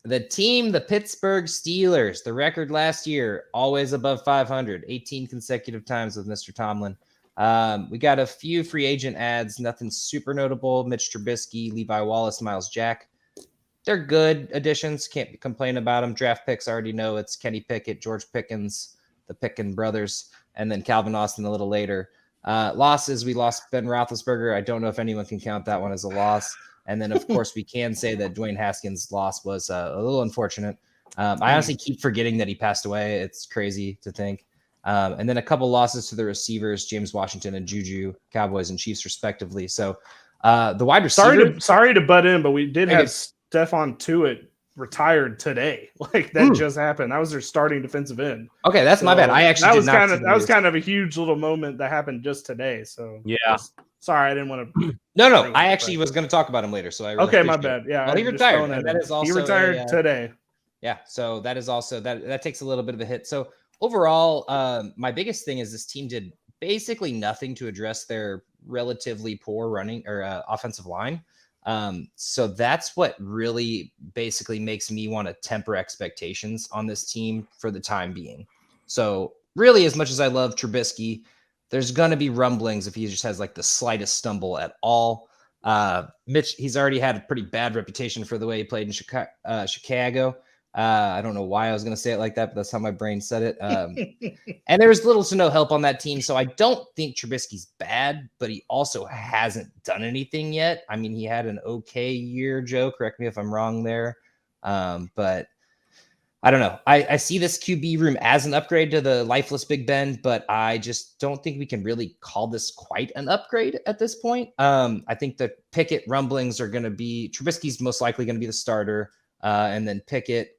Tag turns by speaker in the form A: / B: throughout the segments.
A: The team, the Pittsburgh Steelers, the record last year, always above 500, 18 consecutive times with Mr. Tomlin. We got a few free agent ads, nothing super notable. Mitch Trubisky, Levi Wallace, Miles Jack. They're good additions. Can't complain about them. Draft picks, I already know it's Kenny Pickett, George Pickens, the Picken brothers, and then Calvin Austin a little later. Losses, we lost Ben Roethlisberger. I don't know if anyone can count that one as a loss. And then, of course, we can say that Dwayne Haskins' loss was a little unfortunate. I honestly keep forgetting that he passed away. It's crazy to think. And then a couple losses to the receivers, James Washington and Juju, Cowboys and Chiefs, respectively. So the wide receiver.
B: Sorry to butt in, but we did have Stephon Tuitt retired today. Like that just happened. That was their starting defensive end.
A: Okay, that's my bad. I actually
B: that was kind of a huge little moment that happened just today. So
C: yeah.
B: Sorry, I didn't want to.
A: No. I actually was going to talk about him later. So I really
B: my bad. Yeah.
A: Well, he retired. And that is also
B: he retired today.
A: Yeah. So that is also that takes a little bit of a hit. So overall, my biggest thing is this team did basically nothing to address their relatively poor running or offensive line. So that's what really basically makes me want to temper expectations on this team for the time being. So really, as much as I love Trubisky, there's going to be rumblings if he just has like the slightest stumble at all. Mitch, he's already had a pretty bad reputation for the way he played in Chicago. I don't know why I was going to say it like that, but that's how my brain said it. And there's little to no help on that team. So I don't think Trubisky's bad, but he also hasn't done anything yet. I mean, he had an okay year, Joe. Correct me if I'm wrong there. But I don't know. I see this QB room as an upgrade to the lifeless Big Ben, but I just don't think we can really call this quite an upgrade at this point. I think the Pickett rumblings are going to be Trubisky's most likely going to be the starter. And then Pickett,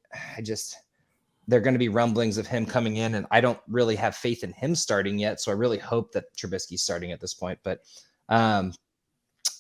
A: they're going to be rumblings of him coming in, and I don't really have faith in him starting yet. So I really hope that Trubisky's starting at this point. But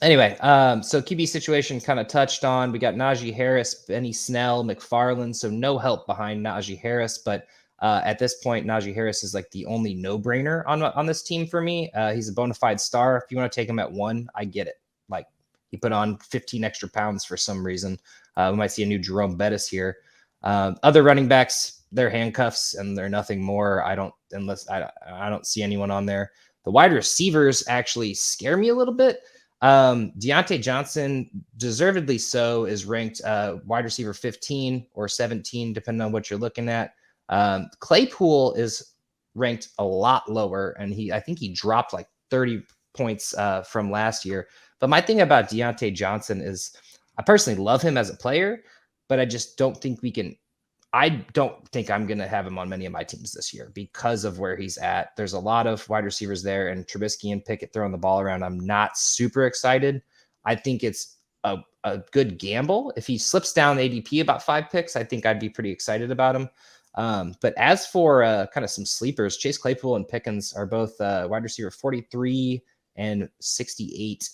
A: anyway, so QB situation kind of touched on. We got Najee Harris, Benny Snell, McFarland. So no help behind Najee Harris. But at this point, Najee Harris is like the only no-brainer on this team for me. He's a bona fide star. If you want to take him at 1, I get it. Like he put on 15 extra pounds for some reason. We might see a new Jerome Bettis here. Other running backs, they're handcuffs and they're nothing more. I don't see anyone on there. The wide receivers actually scare me a little bit. Diontae Johnson, deservedly so, is ranked wide receiver 15 or 17, depending on what you're looking at. Claypool is ranked a lot lower, and I think he dropped like 30 points from last year. But my thing about Diontae Johnson is I personally love him as a player, but I just don't think I don't think I'm going to have him on many of my teams this year because of where he's at. There's a lot of wide receivers there, and Trubisky and Pickett throwing the ball around. I'm not super excited. I think it's a good gamble. If he slips down ADP about 5 picks, I think I'd be pretty excited about him. But as for kind of some sleepers, Chase Claypool and Pickens are both wide receiver 43 and 68,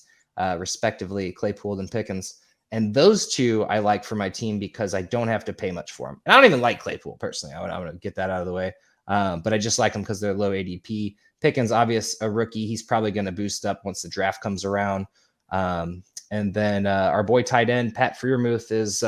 A: respectively, Claypool and Pickens. And those two I like for my team because I don't have to pay much for them. And I don't even like Claypool personally. I want to get that out of the way. But I just like them because they're low ADP. Pickens, obvious, a rookie. He's probably going to boost up once the draft comes around. And then our boy tight end, Pat Freiermuth, is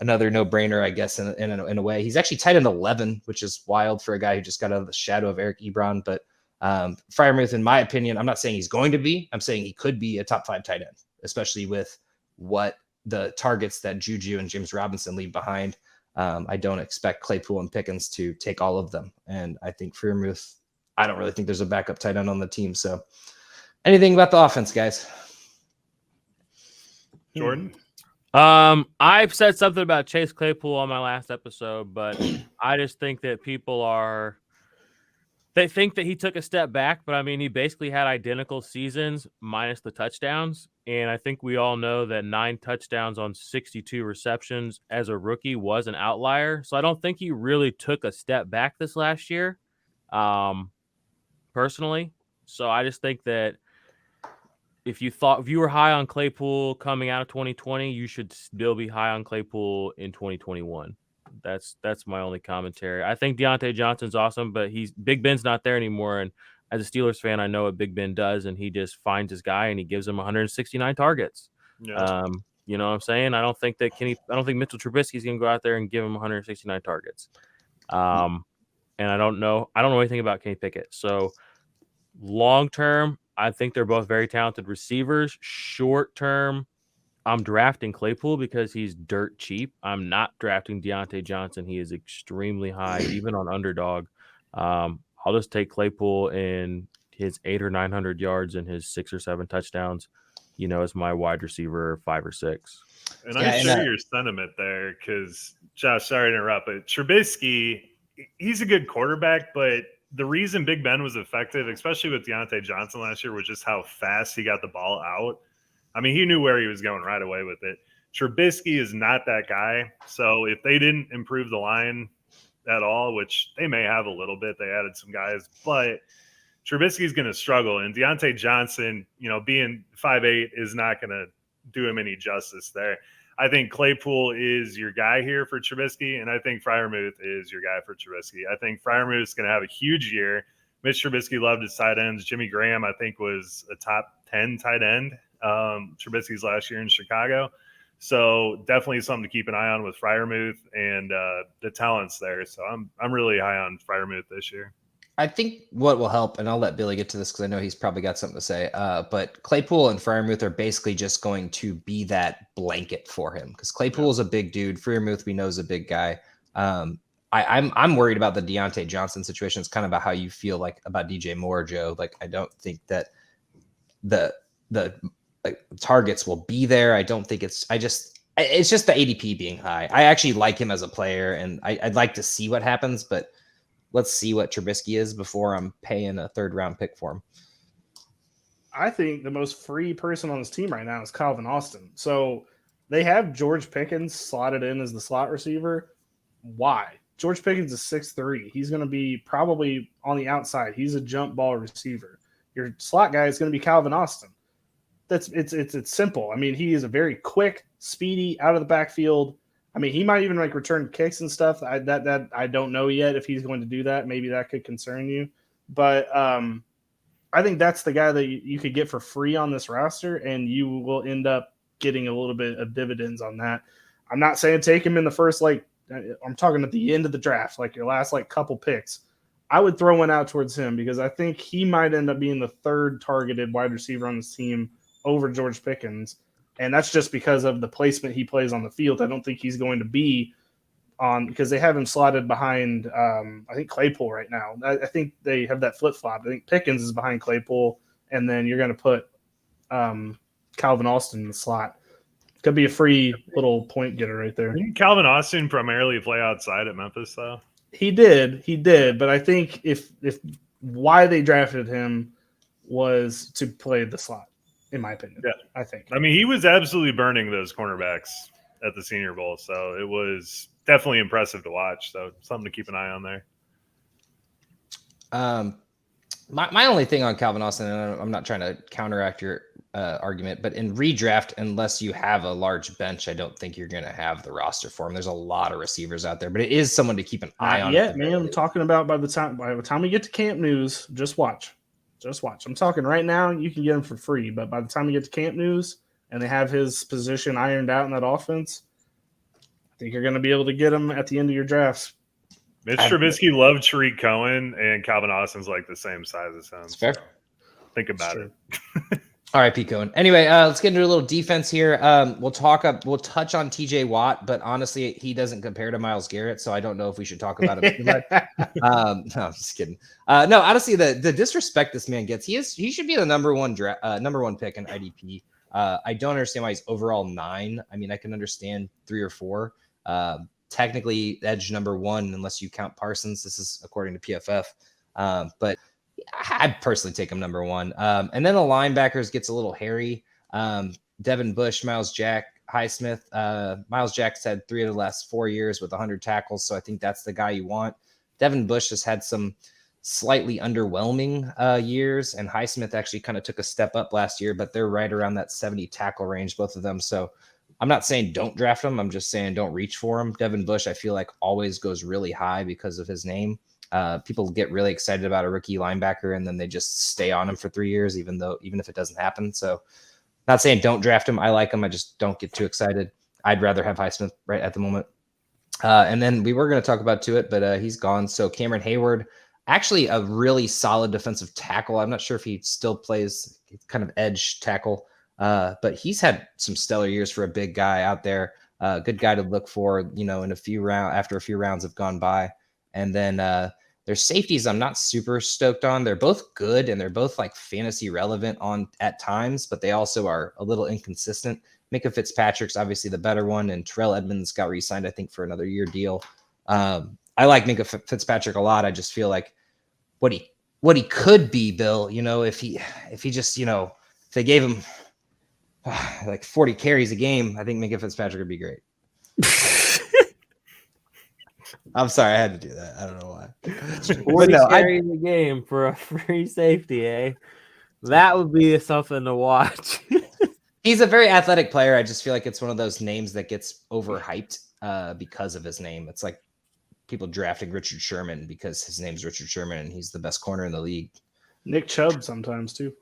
A: another no-brainer, I guess, in a way. He's actually tight end 11, which is wild for a guy who just got out of the shadow of Eric Ebron. But Freiermuth, in my opinion, I'm not saying he's going to be. I'm saying he could be a top 5 tight end, especially with what the targets that Juju and James Robinson leave behind. I don't expect Claypool and Pickens to take all of them. And I think Freiermuth, I don't really think there's a backup tight end on the team. So anything about the offense, guys?
B: Jordan?
C: I've said something about Chase Claypool on my last episode, but I just think that they think that he took a step back, but I mean, he basically had identical seasons minus the touchdowns. And I think we all know that 9 touchdowns on 62 receptions as a rookie was an outlier. So I don't think he really took a step back this last year, personally. So I just think that if you were high on Claypool coming out of 2020, you should still be high on Claypool in 2021. That's my only commentary. I think Diontae Johnson's awesome, but Big Ben's not there anymore. And as a Steelers fan, I know what Big Ben does, and he just finds his guy and he gives him 169 targets.
B: Yeah.
C: You know what I'm saying? I don't think Mitchell Trubisky is going to go out there and give him 169 targets. And I don't know anything about Kenny Pickett. So long term, I think they're both very talented receivers. Short term, I'm drafting Claypool because he's dirt cheap. I'm not drafting Diontae Johnson. He is extremely high, even on underdog. I'll just take Claypool in his 800 or 900 yards and his 6 or 7 touchdowns, as my wide receiver 5 or 6.
D: And I share your sentiment there because, Josh, sorry to interrupt, but Trubisky, he's a good quarterback, but the reason Big Ben was effective, especially with Diontae Johnson last year, was just how fast he got the ball out. I mean, he knew where he was going right away with it. Trubisky is not that guy. So if they didn't improve the line at all, which they may have a little bit, they added some guys, but Trubisky's going to struggle. And Diontae Johnson, being 5'8" is not going to do him any justice there. I think Claypool is your guy here for Trubisky, and I think Freiermuth is your guy for Trubisky. I think Freiermuth is going to have a huge year. Mitch Trubisky loved his tight ends. Jimmy Graham, I think, was a top 10 tight end Trubisky's last year in Chicago. So definitely something to keep an eye on with Freiermuth and the talents there. So I'm really high on Freiermuth this year.
A: I think what will help, and I'll let Billy get to this because I know he's probably got something to say, but Claypool and Freiermuth are basically just going to be that blanket for him because Claypool is a big dude. Freiermuth, we know, is a big guy. I'm worried about the Diontae Johnson situation. It's kind of about how you feel like about DJ Moore, Joe. Like, I don't think that the targets will be there. I don't think it's just the ADP being high. I actually like him as a player, and I'd like to see what happens, but let's see what Trubisky is before I'm paying a 3rd round pick for him.
B: I think the most free person on this team right now is Calvin Austin. So they have George Pickens slotted in as the slot receiver. Why? George Pickens is 6'3". He's going to be probably on the outside. He's a jump ball receiver. Your slot guy is going to be Calvin Austin. It's simple. I mean, he is a very quick, speedy, out of the backfield. I mean, he might even return kicks and stuff. I don't know yet if he's going to do that. Maybe that could concern you. But I think that's the guy that you could get for free on this roster, and you will end up getting a little bit of dividends on that. I'm not saying take him in the first, I'm talking at the end of the draft, like your last couple picks. I would throw one out towards him because I think he might end up being the 3rd targeted wide receiver on this team over George Pickens. And that's just because of the placement he plays on the field. I don't think he's going to be on because they have him slotted behind, I think, Claypool right now. I think they have that flip-flop. I think Pickens is behind Claypool, and then you're going to put Calvin Austin in the slot. Could be a free little point getter right there.
D: Didn't Calvin Austin primarily play outside at Memphis, though?
B: He did. But I think if why they drafted him was to play the slot. In my opinion, I think.
D: I mean, he was absolutely burning those cornerbacks at the Senior Bowl, so it was definitely impressive to watch. So something to keep an eye on there.
A: My only thing on Calvin Austin, and I'm not trying to counteract your argument, but in redraft, unless you have a large bench, I don't think you're going to have the roster for him. There's a lot of receivers out there, but it is someone to keep an eye on.
B: Yeah, man. I'm talking about by the time we get to camp news, just watch. I'm talking right now, you can get him for free, but by the time you get to camp news and they have his position ironed out in that offense, I think you're going to be able to get him at the end of your drafts.
D: Mitch Trubisky loved Tariq Cohen, and Calvin Austin's like the same size as him.
A: That's fair.
D: So think about it.
A: All right, Pete Cohen. Anyway, let's get into a little defense here. We'll touch on TJ Watt, but honestly, he doesn't compare to Myles Garrett, so I don't know if we should talk about him. No, I'm just kidding. No, honestly, the disrespect this man gets, he should be the number one pick in IDP. I don't understand why he's overall 9. I mean, I can understand 3 or 4. Technically, edge number 1, unless you count Parsons. This is according to PFF. But I'd personally take him number 1. And then the linebackers gets a little hairy. Devin Bush, Miles Jack, Highsmith. Miles Jack's had 3 of the last 4 years with 100 tackles, so I think that's the guy you want. Devin Bush has had some slightly underwhelming years, and Highsmith actually kind of took a step up last year, but they're right around that 70 tackle range, both of them. So I'm not saying don't draft him. I'm just saying don't reach for him. Devin Bush, I feel like, always goes really high because of his name. People get really excited about a rookie linebacker, and then they just stay on him for 3 years, even if it doesn't happen. So Not saying don't draft him. I like him. I just don't get too excited. I'd rather have Highsmith right at the moment. And then we were going to talk about Tuitt, but he's gone. So Cameron Heyward, actually a really solid defensive tackle. I'm not sure if he still plays kind of edge tackle, but he's had some stellar years for a big guy out there. Good guy to look for, in a few rounds after a few rounds have gone by. And then their safeties, I'm not super stoked on. They're both good and they're both like fantasy relevant at times, but they also are a little inconsistent. Minkah Fitzpatrick's obviously the better one, and Terrell Edmonds got re-signed, I think, for another year deal. I like Minkah Fitzpatrick a lot. I just feel like what he could be, Bill. If he just if they gave him like 40 carries a game, I think Minkah Fitzpatrick would be great. I'm sorry, I had to do that. I don't know why.
C: 40 carries a game for a free safety, eh? That would be something to watch.
A: He's a very athletic player. I just feel like it's one of those names that gets overhyped because of his name. It's like people drafting Richard Sherman because his name's Richard Sherman and he's the best corner in the league.
B: Nick Chubb sometimes too.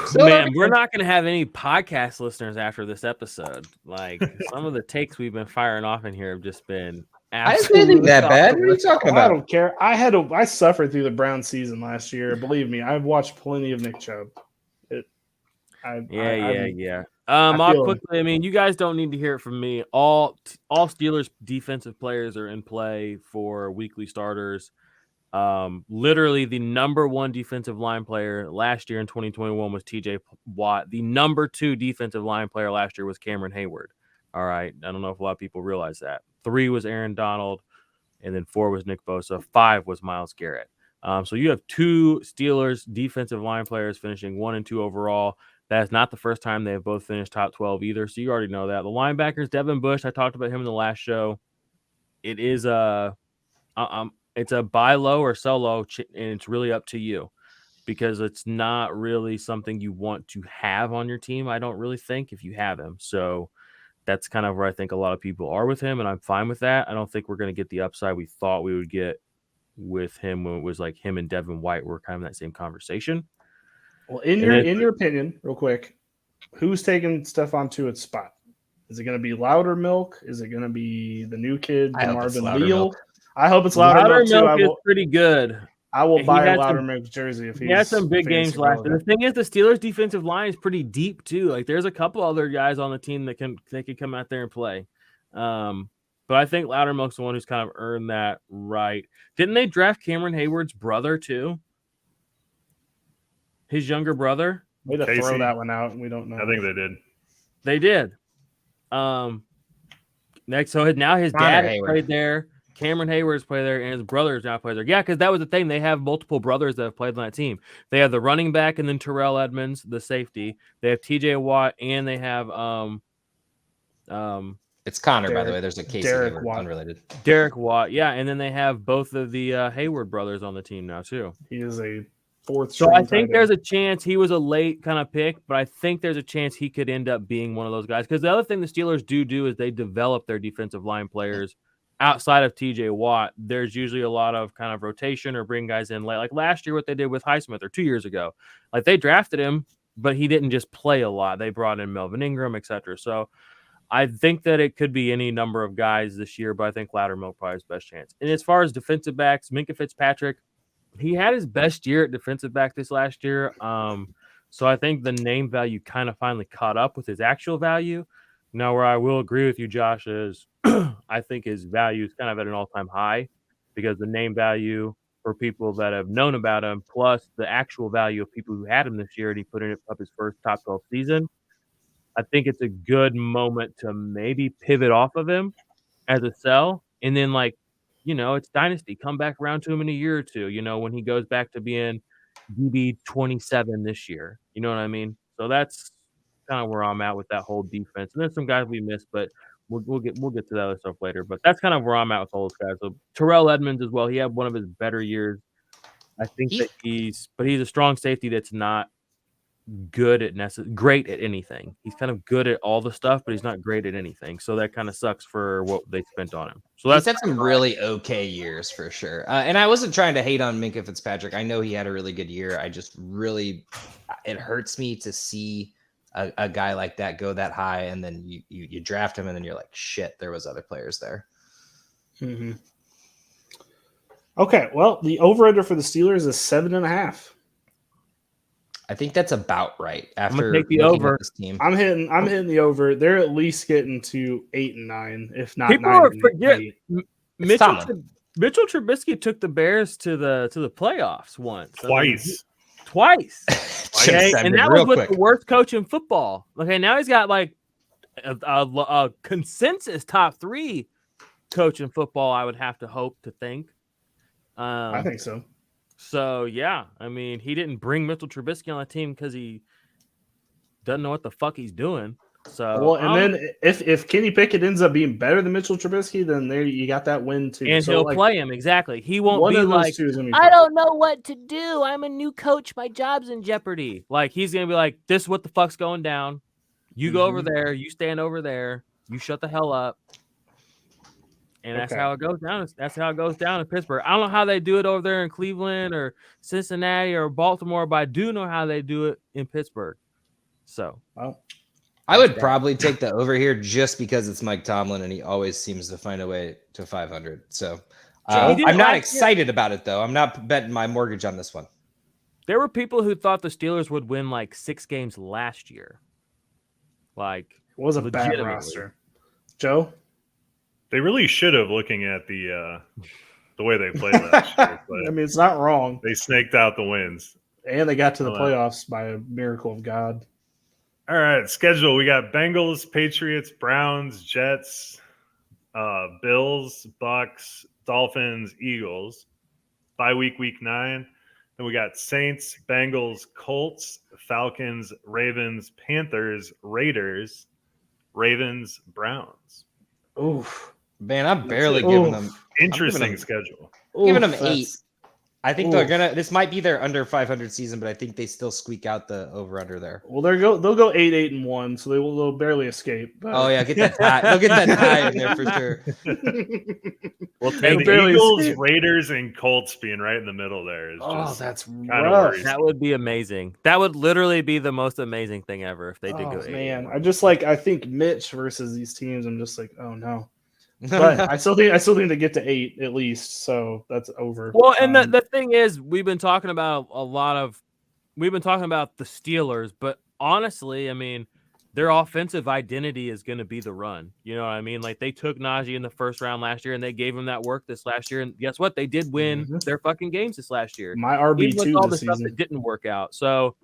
C: So, man, we're not going to have any podcast listeners after this episode. Like some of the takes we've been firing off in here have just been absolutely
A: I didn't think that bad. What are you talking about?
B: I don't care. I suffered through the Brown season last year. Believe me, I've watched plenty of Nick Chubb.
C: Yeah. I'll quickly. I mean, you guys don't need to hear it from me. All Steelers defensive players are in play for weekly starters. Literally the number one defensive line player last year in 2021 was TJ Watt. The number 2 defensive line player last year was Cameron Heyward. All right. I don't know if a lot of people realize that. 3 was Aaron Donald, and then 4 was Nick Bosa. 5 was Myles Garrett. So you have 2 Steelers defensive line players finishing 1 and 2 overall. That is not the first time they have both finished top 12 either. So you already know that. The linebackers, Devin Bush, I talked about him in the last show. It is it's a buy low or sell low, and it's really up to you because it's not really something you want to have on your team, I don't really think, if you have him. So that's kind of where I think a lot of people are with him, and I'm fine with that. I don't think we're going to get the upside we thought we would get with him when it was like him and Devin White were kind of in that same conversation.
B: Well, in your opinion, real quick, who's taking Stephon Tuitt's spot? Is it going to be Loudermilk? Is it going to be the new kid, Marvin Leal? I hope it's Loudermilk too.
C: Is pretty good.
B: I will buy a Loudermilk jersey if
C: he had some big games last year. The thing is, the Steelers' defensive line is pretty deep too. Like, there's a couple other guys on the team that can come out there and play. But I think Loudermilk's the one who's kind of earned that right. Didn't they draft Cameron Heyward's brother too? His younger brother.
B: Way to throw that one out. We don't know.
D: I think they did.
C: They did. Next, so now his dad played there. Cameron Heyward's played there, and his brothers now play there. Yeah, because that was the thing. They have multiple brothers that have played on that team. They have the running back, and then Terrell Edmonds, the safety. They have TJ Watt, and they have
A: it's Connor, by the way. There's a Casey Heyward,
B: Watt.
A: unrelated.
C: Derek Watt, yeah, and then they have both of the Heyward brothers on the team now too.
B: He is a 4th.
C: So I think there's a chance he was a late kind of pick, but I think there's a chance he could end up being one of those guys. Because the other thing the Steelers do is they develop their defensive line players outside of TJ Watt. There's usually a lot of kind of rotation or bring guys in late. Like last year, what they did with Highsmith, or 2 years ago, like they drafted him, but he didn't just play a lot. They brought in Melvin Ingram, etc. So I think that it could be any number of guys this year, but I think Loudermilk probably has best chance. And as far as defensive backs, Minkah Fitzpatrick, he had his best year at defensive back this last year. So I think the name value kind of finally caught up with his actual value. Now, where I will agree with you, Josh, is I think his value is kind of at an all-time high because the name value for people that have known about him, plus the actual value of people who had him this year, and he put up his first top 12 season. I think it's a good moment to maybe pivot off of him as a sell, and then it's dynasty. Come back around to him in a year or two, when he goes back to being DB 27 this year. You know what I mean? So that's kind of where I'm at with that whole defense. And there's some guys we missed, but we'll get to that other stuff later. But that's kind of where I'm at with all those guys. So Terrell Edmonds as well. He had one of his better years. I think that he's a strong safety that's not good at great at anything. He's kind of good at all the stuff, but he's not great at anything. So that kind of sucks for what they spent on him. So
A: he's had some really okay years for sure. And I wasn't trying to hate on Minkah Fitzpatrick. I know he had a really good year. I just really, it hurts me to see a guy like that go that high, and then you draft him, and then you're like, shit, there was other players there.
B: Mm-hmm. Okay, well, the over/under for the Steelers is 7.5.
A: I think that's about right. After
C: gonna take the
A: looking
C: over.
A: at this team,
B: I'm hitting the over. They're at least getting to 8 and 9, if not
C: People
B: 9
C: are
B: and
C: forget
B: 8.
C: Mitchell Trubisky took the Bears to the playoffs once.
D: Twice.
C: Okay, and that was
A: real
C: with
A: quick.
C: the worst coach in football. Okay, now he's got like a consensus top 3 coach in football. I would have to hope to think.
B: I think so.
C: So yeah, I mean, he didn't bring Mitchell Trubisky on the team because he doesn't know what the fuck he's doing. So
B: Well, and then if Kenny Pickett ends up being better than Mitchell Trubisky, then there you got that win too.
C: and
B: So,
C: he'll
B: like,
C: play him exactly. He won't
B: one
C: be
B: of those
C: like,
B: two is gonna be
C: I
B: fine.
C: don't know what to do. I'm a new coach. My job's in jeopardy. Like he's gonna be like, this is what the fuck's going down. You go over there. You stand over there. You shut the hell up. And that's
B: Okay.
C: how it goes down. That's how it goes down in Pittsburgh. I don't know how they do it over there in Cleveland or Cincinnati or Baltimore, but I do know how they do it in Pittsburgh. So,
B: Well,
A: I would probably take the over here just because it's Mike Tomlin and he always seems to find a way to 500. So I'm not excited about it though. I'm not betting my mortgage on this one.
C: there were people who thought the Steelers would win like 6 games last year. Like,
B: it was a bad
C: legitimately.
B: roster. Joe?
D: They really should have, looking at the way they played last year. But
B: I mean, it's not wrong.
D: they snaked out the wins.
B: And they got to the
D: Oh, wow.
B: playoffs by a miracle of God.
D: All right, schedule. We got Bengals, Patriots, Browns, Jets, Bills, Bucks, Dolphins, Eagles. Bye week 9. Then we got Saints, Bengals, Colts, Falcons, Ravens, Panthers, Raiders, Ravens, Browns.
B: Oof.
A: Man, I'm barely
B: Oof.
A: giving them
D: Interesting
A: them-
D: schedule.
A: giving them
B: Oof,
A: 8.
B: that's-
A: I think they're
B: Oof.
A: gonna. This might be their under 500 season, but I think they still squeak out the over under there.
B: Well, they'll go 8-1, so they'll barely escape. But...
A: Oh yeah, get that tie. They'll get that tie in there for sure.
C: we'll
D: And
C: take
D: the
B: barely
D: Eagles,
B: escape.
D: Raiders, and Colts being right in the middle there is
B: Oh,
D: just
B: that's
D: kinda
B: rough.
D: worrisome.
C: That would be amazing. That would literally be the most amazing thing ever if they did go 8.
B: Man, I think Mitch versus these teams. I'm just like, oh no. But I still think they get to 8 at least, so that's over.
C: Well, and the thing is, we've been talking about the Steelers, but honestly, I mean, their offensive identity is going to be the run. You know what I mean? Like they took Najee in the first round last year, and they gave him that work this last year, and guess what? They did win their fucking games this last year.
B: my
C: Even with
B: RB2
C: all
B: this
C: the stuff
B: season.
C: that didn't work out. So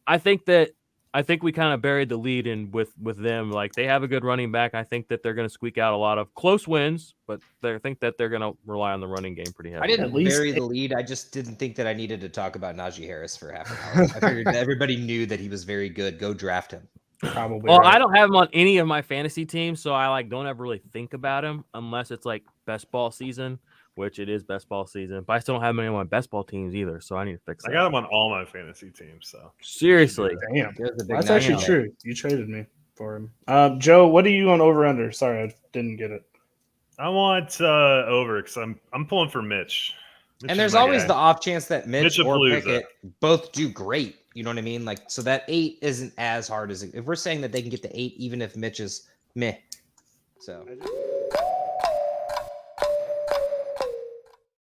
C: I think we kind of buried the lead in with them. Like they have a good running back. I think that they're going to squeak out a lot of close wins, but I think that they're going to rely on the running game pretty heavily.
A: I didn't
B: At least
A: bury the lead. I just didn't think that I needed to talk about Najee Harris for half an hour. I figured that everybody knew that he was very good. Go draft him.
B: Probably.
C: Well,
B: right.
C: I don't have him on any of my fantasy teams, so I don't ever really think about him unless it's like best ball season, which it is best ball season. But I still don't have any on my best ball teams either, so I need to fix that.
D: I got them on all my fantasy teams, so
C: Seriously.
B: Damn.
A: There's a big
B: That's
A: nine
B: actually
A: out.
B: true. You traded me for him. Joe, what are you on over under? Sorry, I didn't get it.
D: I want over because I'm pulling for Mitch. Mitch
A: And
D: is
A: there's
D: my
A: always
D: guy.
A: the off chance that Mitch or
D: Mitchapalooza.
A: Pickett both do great. You know what I mean? Like, so that 8 isn't as hard as if we're saying that they can get to 8, even if Mitch is meh. So